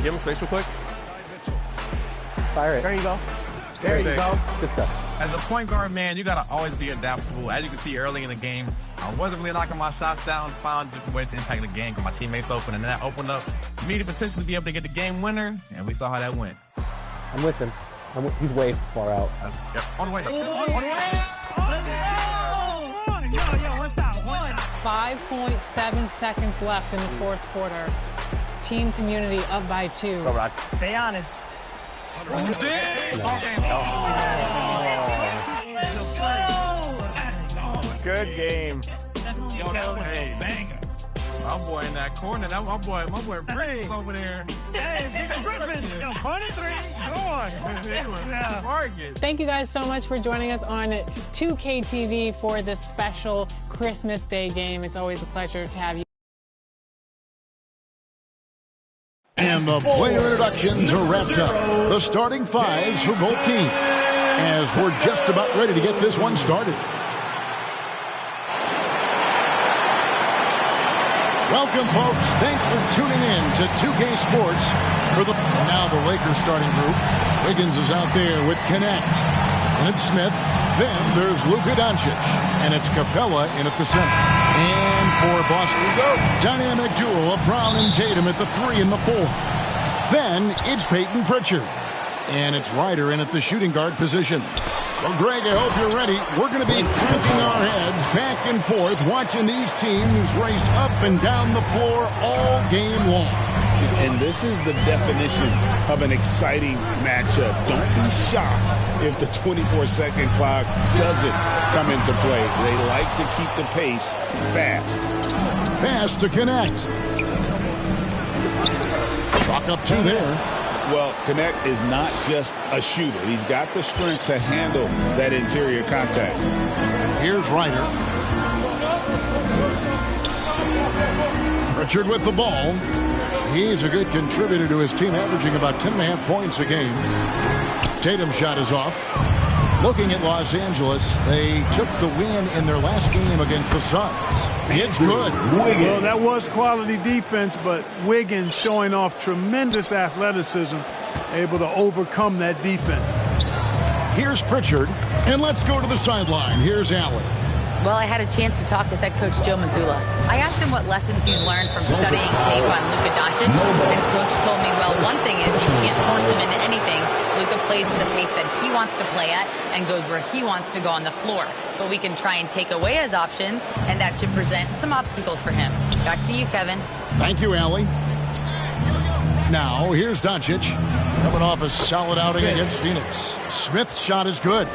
[SPEAKER 2] Give him space real quick.
[SPEAKER 9] Fire it.
[SPEAKER 10] There you go.
[SPEAKER 9] There you go. Good stuff.
[SPEAKER 10] As a point guard, man, you got to always be adaptable. As you can see early in the game, I wasn't really knocking my shots down, found different ways to impact the game because my teammates open, and that opened up for me to potentially be able to get the game winner, and we saw how that went.
[SPEAKER 9] I'm with him. He's way far out.
[SPEAKER 10] On the way.
[SPEAKER 11] 5.7 seconds left in the fourth quarter. Team community up by 2.
[SPEAKER 10] Go, Rod.
[SPEAKER 12] Stay honest.
[SPEAKER 2] Good game.
[SPEAKER 8] Yo, that was a banger.
[SPEAKER 10] My boy in that corner. That my boy Brick over there.
[SPEAKER 12] Hey, Big Griffin. Yo, corner 3. Go on.
[SPEAKER 11] Thank you guys so much for joining us on 2K TV for this special Christmas Day game. It's always a pleasure to have you.
[SPEAKER 13] And the player introductions are wrapped up. The starting fives for both teams as we're just about ready to get this one started. Welcome, folks. Thanks for tuning in to 2K Sports. Now the Lakers starting group. Wiggins is out there with Connect. And it's Smith. Then there's Luka Doncic. And it's Capella in at the center. And for Boston, dynamic duo of Brown and Tatum at the 3 and the 4. Then it's Peyton Pritchard. And it's Ryder in at the shooting guard position. Well, Greg, I hope you're ready. We're going to be cranking our heads back and forth, watching these teams race up and down the floor all game long.
[SPEAKER 14] And this is the definition of an exciting matchup. Don't be shocked if the 24-second clock doesn't come into play. They like to keep the pace fast.
[SPEAKER 13] Pass to Connect. Chalk up 2 there.
[SPEAKER 14] Well, Connect is not just a shooter. He's got the strength to handle that interior contact.
[SPEAKER 13] Here's Ryder. Pritchard with the ball. He's a good contributor to his team, averaging about 10.5 points a game. Tatum's shot is off. Looking at Los Angeles, they took the win in their last game against the Suns. It's good.
[SPEAKER 3] Well, that was quality defense, but Wiggins showing off tremendous athleticism, able to overcome that defense.
[SPEAKER 13] Here's Pritchard, and let's go to the sideline. Here's Allen.
[SPEAKER 5] Well, I had a chance to talk with head coach Joe Mazzulla. I asked him what lessons he's learned from studying tape on Luka Doncic, and coach told me, well, one thing is you can't force him into anything. Luka plays at the pace that he wants to play at and goes where he wants to go on the floor. But we can try and take away his options, and that should present some obstacles for him. Back to you, Kevin.
[SPEAKER 13] Thank you, Allie. Now, here's Doncic, coming off a solid outing against Phoenix. Smith's shot is good.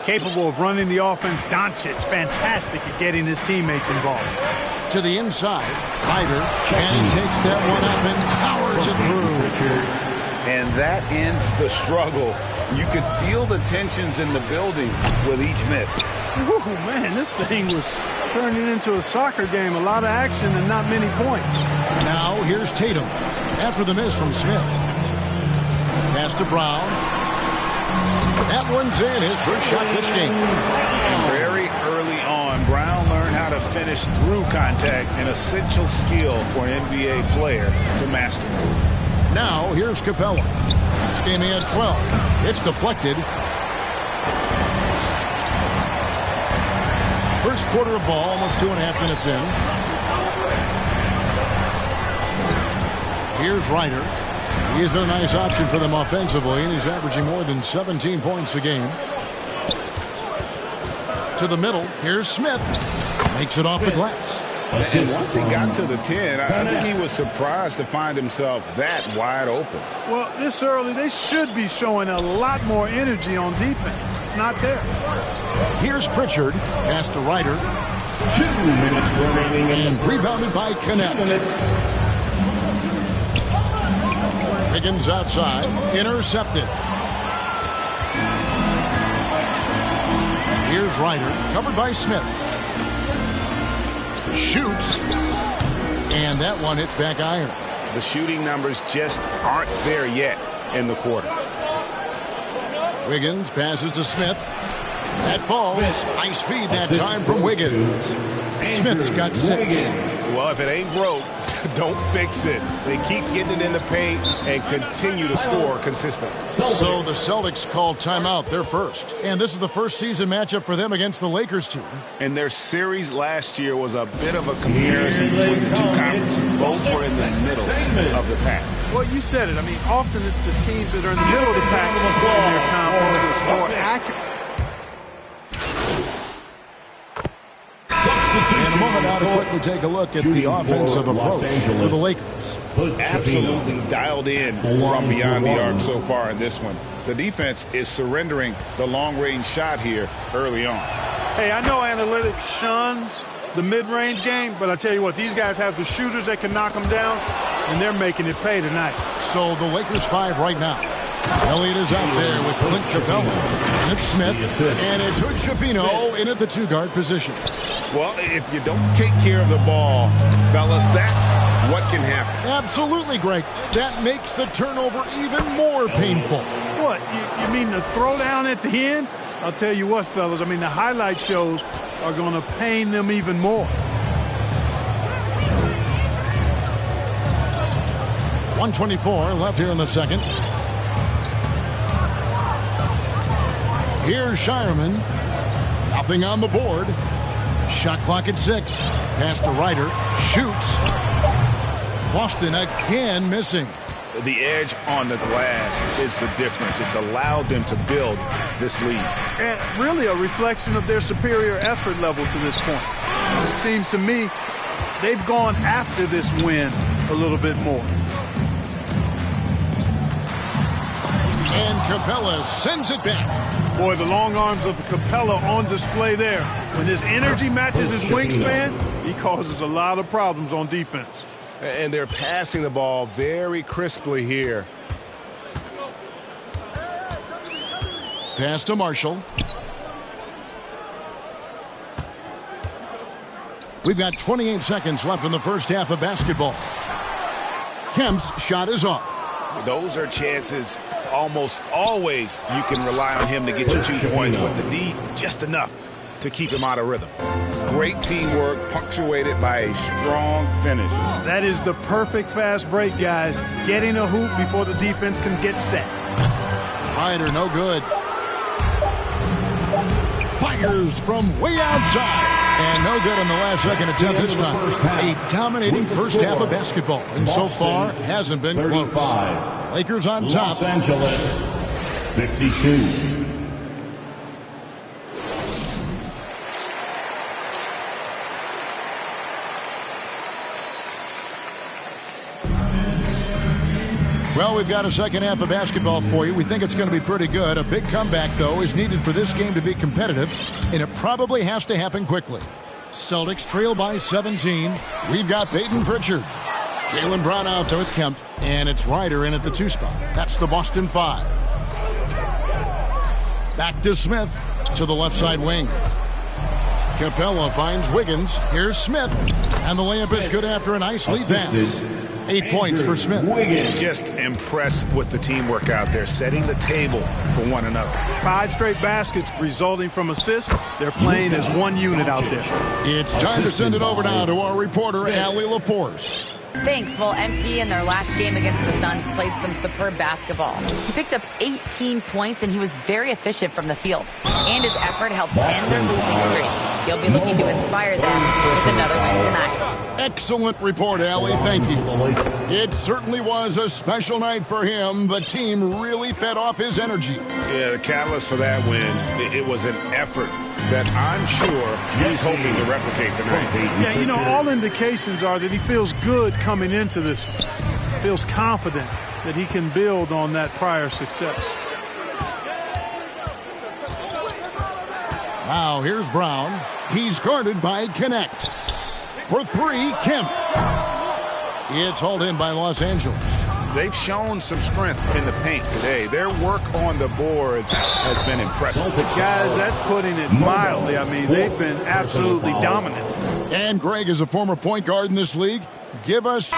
[SPEAKER 3] Capable of running the offense. Doncic, fantastic at getting his teammates involved.
[SPEAKER 13] To the inside, Ryder, and he takes that one up and powers it through.
[SPEAKER 14] And that ends the struggle. You could feel the tensions in the building with each miss.
[SPEAKER 3] Ooh, man, this thing was turning into a soccer game. A lot of action and not many points.
[SPEAKER 13] Now, here's Tatum. After the miss from Smith. Pass to Brown. That one's in, his first shot this game.
[SPEAKER 14] Very early on, Brown learned how to finish through contact, an essential skill for an NBA player to master.
[SPEAKER 13] Now, here's Capella. This game he had 12. It's deflected. First quarter of ball, almost 2.5 minutes in. Here's Ryder. He's been a nice option for them offensively, and he's averaging more than 17 points a game. To the middle, here's Smith. Makes it off the glass.
[SPEAKER 14] And once he got to the 10, I think he was surprised to find himself that wide open.
[SPEAKER 3] Well, this early, they should be showing a lot more energy on defense. It's not there.
[SPEAKER 13] Here's Pritchard. Pass to Ryder.
[SPEAKER 6] 2 minutes remaining.
[SPEAKER 13] And rebounded by Connect. Wiggins outside. Intercepted. Here's Ryder. Covered by Smith. Shoots. And that one hits back iron.
[SPEAKER 14] The shooting numbers just aren't there yet in the quarter.
[SPEAKER 13] Wiggins passes to Smith. That falls. Nice feed that time from Wiggins. Smith's got 6.
[SPEAKER 14] Well, if it ain't broke, don't fix it. They keep getting it in the paint and continue to score consistently.
[SPEAKER 13] So the Celtics called timeout, their first. And this is the first season matchup for them against the Lakers team.
[SPEAKER 14] And their series last year was a bit of a comparison between the two conferences. Both were in the middle of the pack.
[SPEAKER 3] Well, you said it. I mean, often it's the teams that are in the middle of the pack in their conference that's more accurate.
[SPEAKER 13] In a moment now to quickly take a look at the offensive approach for the Lakers.
[SPEAKER 14] Absolutely dialed in from beyond the arc so far in this one. The defense is surrendering the long-range shot here early on.
[SPEAKER 3] Hey, I know analytics shuns the mid-range game, but I tell you what, these guys have the shooters that can knock them down, and they're making it pay tonight.
[SPEAKER 13] So the Lakers 5 right now. Elliott is out there with Clint Capella. And it's Smith. And it's Hood Schifino in at the two-guard position.
[SPEAKER 14] Well, if you don't take care of the ball, fellas, that's what can happen.
[SPEAKER 13] Absolutely, Greg. That makes the turnover even more painful.
[SPEAKER 3] What? You mean the throwdown at the end? I'll tell you what, fellas. I mean, the highlight shows are going to pain them even more.
[SPEAKER 13] 1:24 left here in the second. Here's Shireman. Nothing on the board. Shot clock at 6. Pass to Ryder. Shoots. Boston again missing.
[SPEAKER 14] The edge on the glass is the difference. It's allowed them to build this lead.
[SPEAKER 3] And really a reflection of their superior effort level to this point. It seems to me they've gone after this win a little bit more.
[SPEAKER 13] And Capella sends it back.
[SPEAKER 3] Boy, the long arms of Capella on display there. When his energy matches his wingspan, he causes a lot of problems on defense.
[SPEAKER 14] And they're passing the ball very crisply here.
[SPEAKER 13] Pass to Marshall. We've got 28 seconds left in the first half of basketball. Kemp's shot is off.
[SPEAKER 14] Those are chances almost always you can rely on him to get you 2 points, but the D, just enough to keep him out of rhythm. Great teamwork, punctuated by a strong finish.
[SPEAKER 3] That is the perfect fast break, guys. Getting a hoop before the defense can get set.
[SPEAKER 13] Ryder, no good. Fires from way outside. And no good in the last second attempt this time. A dominating first half of basketball. And so far, hasn't been close. Lakers on top.
[SPEAKER 6] Los Angeles, 52.
[SPEAKER 13] Well, we've got a second half of basketball for you. We think it's going to be pretty good. A big comeback, though, is needed for this game to be competitive, and it probably has to happen quickly. Celtics trail by 17. We've got Peyton Pritchard. Jaylen Brown out there with Kemp, and it's Ryder in at the 2 spot. That's the Boston 5. Back to Smith to the left side wing. Capella finds Wiggins. Here's Smith, and the layup is good after a nice lead pass. 8 points for Smith.
[SPEAKER 14] Just impressed with the teamwork out there, setting the table for one another. 5
[SPEAKER 3] straight baskets resulting from assists. They're playing as one unit out there.
[SPEAKER 13] It's time to send it over now to our reporter, Allie LaForce.
[SPEAKER 5] Thanks. Well, MP in their last game against the Suns played some superb basketball. He picked up 18 points, and he was very efficient from the field. And his effort helped end their losing streak. He'll be looking to inspire them with another win tonight.
[SPEAKER 13] Excellent report, Allie. Thank you. It certainly was a special night for him. The team really fed off his energy.
[SPEAKER 14] Yeah, the catalyst for that win, it was an effort that I'm sure he's hoping to replicate tonight.
[SPEAKER 3] Yeah, you know, all indications are that he feels good coming into this. Feels confident that he can build on that prior success.
[SPEAKER 13] Now here's Brown. He's guarded by Connect. For 3, Kemp. It's hauled in by Los Angeles.
[SPEAKER 14] They've shown some strength in the paint today. Their work on the boards has been impressive.
[SPEAKER 3] Guys, that's putting it mildly. I mean, they've been absolutely dominant.
[SPEAKER 13] And Greg is a former point guard in this league. Give us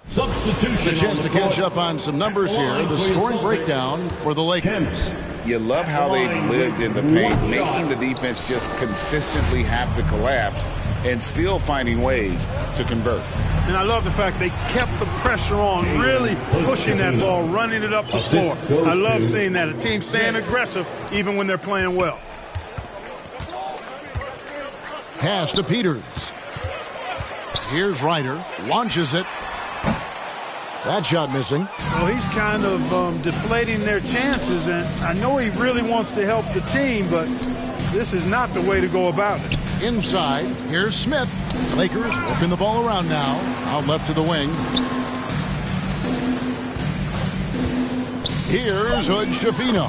[SPEAKER 6] substitution.
[SPEAKER 13] A chance to catch up on some numbers here. The scoring breakdown for the Lakers.
[SPEAKER 14] You love how they've lived in the paint, making the defense just consistently have to collapse and still finding ways to convert.
[SPEAKER 3] And I love the fact they kept the pressure on, really pushing that ball, running it up the floor. I love seeing that. A team staying aggressive even when they're playing well.
[SPEAKER 13] Pass to Peters. Here's Ryder. Launches it. That shot missing.
[SPEAKER 3] Well, he's kind of deflating their chances, and I know he really wants to help the team, but this is not the way to go about it.
[SPEAKER 13] Inside, here's Smith. Lakers working the ball around now. Out left to the wing. Here's Hood Schifino.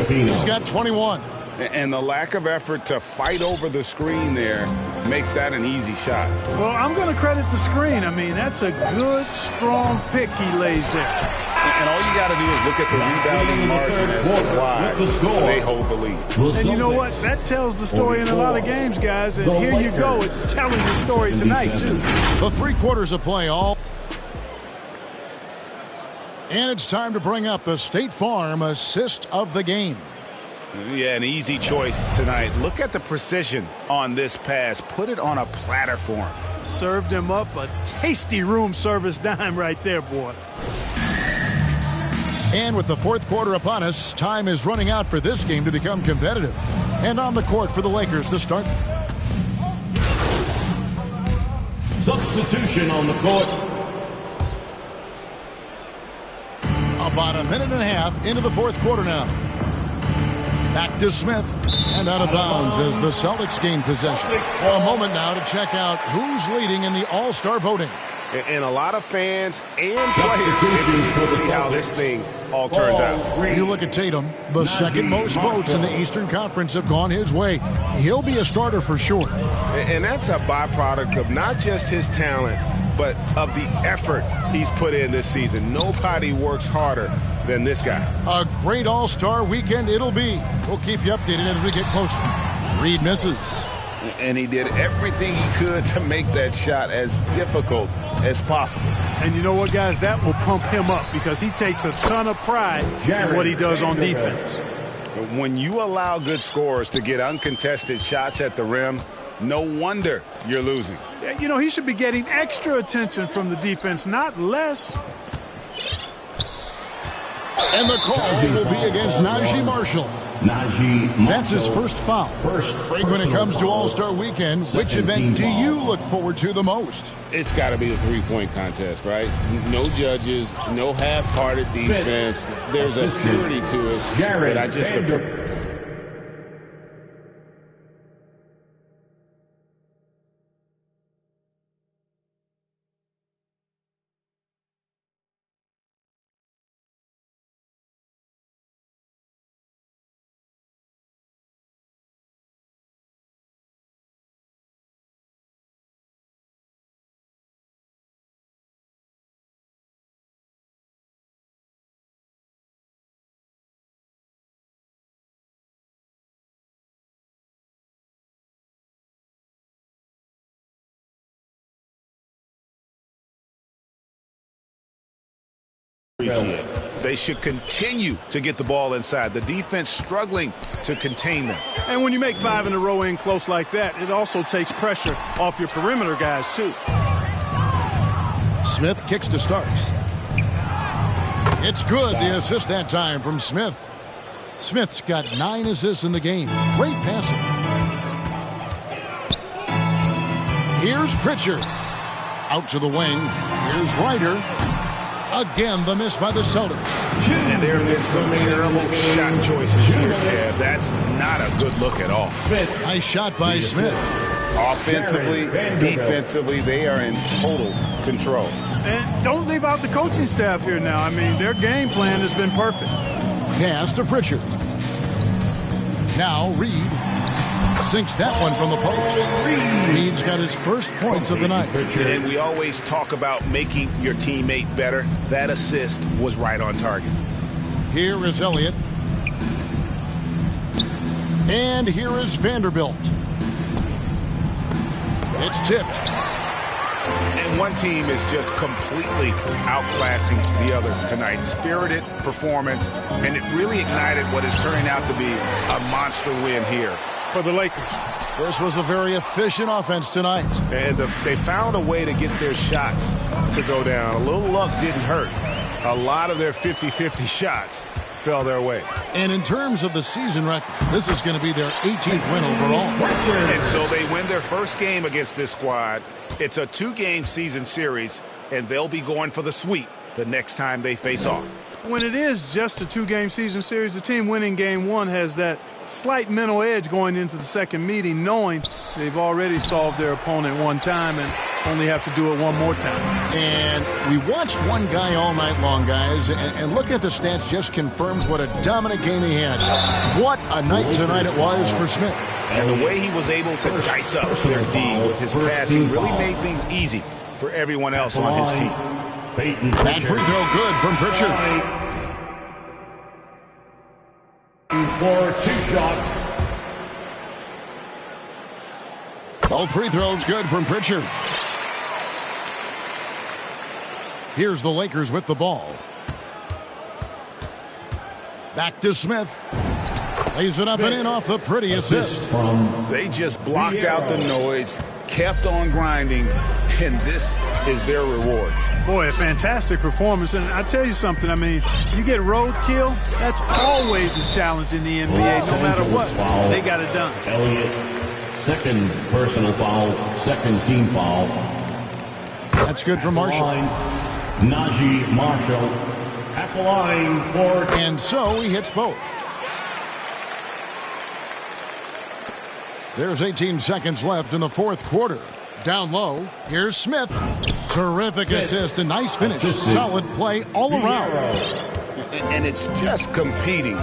[SPEAKER 13] He's got 21.
[SPEAKER 14] And the lack of effort to fight over the screen there makes that an easy shot.
[SPEAKER 3] Well, I'm going to credit the screen. I mean, that's a good, strong pick he lays there.
[SPEAKER 14] And all you got to do is look at the rebounding margin as to why they hold the lead.
[SPEAKER 3] And you know what? That tells the story in a lot of games, guys. And here you go. It's telling the story tonight, too.
[SPEAKER 13] The 3 quarters of play all. And it's time to bring up the State Farm assist of the game.
[SPEAKER 14] Yeah, an easy choice tonight. Look at the precision on this pass. Put it on a platter for him.
[SPEAKER 3] Served him up a tasty room service dime right there, boy.
[SPEAKER 13] And with the 4th quarter upon us, time is running out for this game to become competitive. And on the court for the Lakers to start.
[SPEAKER 6] Substitution on the court.
[SPEAKER 13] About a minute and a half into the 4th quarter now. Back to Smith, and out of bounds as the Celtics gain possession. A moment now to check out who's leading in the All-Star voting.
[SPEAKER 14] And a lot of fans and players will see how this thing all turns out.
[SPEAKER 13] You look at Tatum, the second most votes in the Eastern Conference have gone his way. He'll be a starter for sure.
[SPEAKER 14] And that's a byproduct of not just his talent, but of the effort he's put in this season. Nobody works harder than this guy.
[SPEAKER 13] A great All-Star weekend it'll be. We'll keep you updated as we get closer. Reed misses.
[SPEAKER 14] And he did everything he could to make that shot as difficult as possible.
[SPEAKER 3] And you know what, guys? That will pump him up because he takes a ton of pride in what he does on defense.
[SPEAKER 14] When you allow good scorers to get uncontested shots at the rim, no wonder you're losing.
[SPEAKER 3] You know, he should be getting extra attention from the defense, not less.
[SPEAKER 13] And the call will be against Najee Marshall. That's his first foul. Greg, when it comes to All-Star Weekend, which event do you look forward to the most?
[SPEAKER 14] It's got to be the three-point contest, right? No judges, no half-hearted defense. There's a purity to it that I just appreciate. They should continue to get the ball inside. The defense struggling to contain them.
[SPEAKER 3] And when you make 5 in a row in close like that, it also takes pressure off your perimeter guys, too.
[SPEAKER 13] Smith kicks to Starks. It's good, the assist that time from Smith. Smith's got 9 assists in the game. Great passing. Here's Pritchard. Out to the wing. Here's Ryder. Again, the miss by the Celtics.
[SPEAKER 14] And there have been some terrible shot choices here, Kev. That's not a good look at all.
[SPEAKER 13] Nice shot by Smith.
[SPEAKER 14] Offensively, defensively, they are in total control.
[SPEAKER 3] And don't leave out the coaching staff here now. I mean, their game plan has been perfect.
[SPEAKER 13] Pass to Pritchard. Now Reed sinks that one from the post. Reed's got his first points of the night.
[SPEAKER 14] And we always talk about making your teammate better. That assist was right on target.
[SPEAKER 13] Here is Elliott. And here is Vanderbilt. It's tipped.
[SPEAKER 14] And one team is just completely outclassing the other tonight. Spirited performance, and it really ignited what is turning out to be a monster win here
[SPEAKER 3] for the Lakers.
[SPEAKER 13] This was a very efficient offense tonight.
[SPEAKER 14] And they found a way to get their shots to go down. A little luck didn't hurt. A lot of their 50-50 shots fell their way.
[SPEAKER 13] And in terms of the season record, this is going to be their 18th win overall.
[SPEAKER 14] And so they win their first game against this squad. It's a 2-game season series, and they'll be going for the sweep the next time they face off.
[SPEAKER 3] When it is just a 2-game season series, the team winning game 1 has that slight mental edge going into the second meeting, knowing they've already solved their opponent one time and only have to do it one more time.
[SPEAKER 13] And we watched one guy all night long, guys, and looking at the stats just confirms what a dominant game he had. What a night tonight it was for Smith.
[SPEAKER 14] And the way he was able to dice up their D with his passing really made things easy for everyone else on his team.
[SPEAKER 13] That free throw good from Pritchard.
[SPEAKER 6] For 2 shots.
[SPEAKER 13] Both free throws good from Pritchard. Here's the Lakers with the ball. Back to Smith. Lays it up and in off the pretty assist.
[SPEAKER 14] They just blocked out the noise, kept on grinding, and this is their reward.
[SPEAKER 3] Boy, a fantastic performance. And I tell you something, I mean, you get roadkill, that's always a challenge in the NBA. No matter what, they got it done.
[SPEAKER 6] Elliott, second personal foul, second team foul.
[SPEAKER 13] That's good for Marshall.
[SPEAKER 6] Najee Marshall at the line for...
[SPEAKER 13] And so he hits both. There's 18 seconds left in the fourth quarter. Down low, here's Smith. Terrific assist, a nice finish. Solid play all around.
[SPEAKER 14] And it's just competing,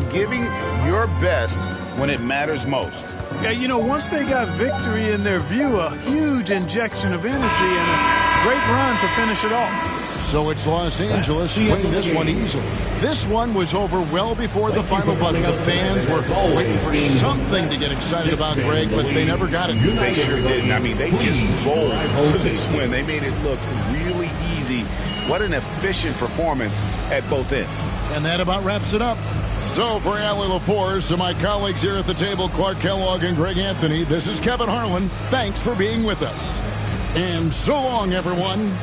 [SPEAKER 14] giving your best when it matters most.
[SPEAKER 3] Yeah, once they got victory in their view, a huge injection of energy and a great run to finish it off.
[SPEAKER 13] So it's Los Angeles winning this one easily. This one was over well before the final buzzer. The fans were waiting for something to get excited about, Greg, but they never got it.
[SPEAKER 14] They sure didn't. I mean, they just rolled to this win. They made it look really easy. What an efficient performance at both ends.
[SPEAKER 13] And that about wraps it up. So for Allie LaForce, to my colleagues here at the table, Clark Kellogg and Greg Anthony, this is Kevin Harlan. Thanks for being with us. And so long, everyone.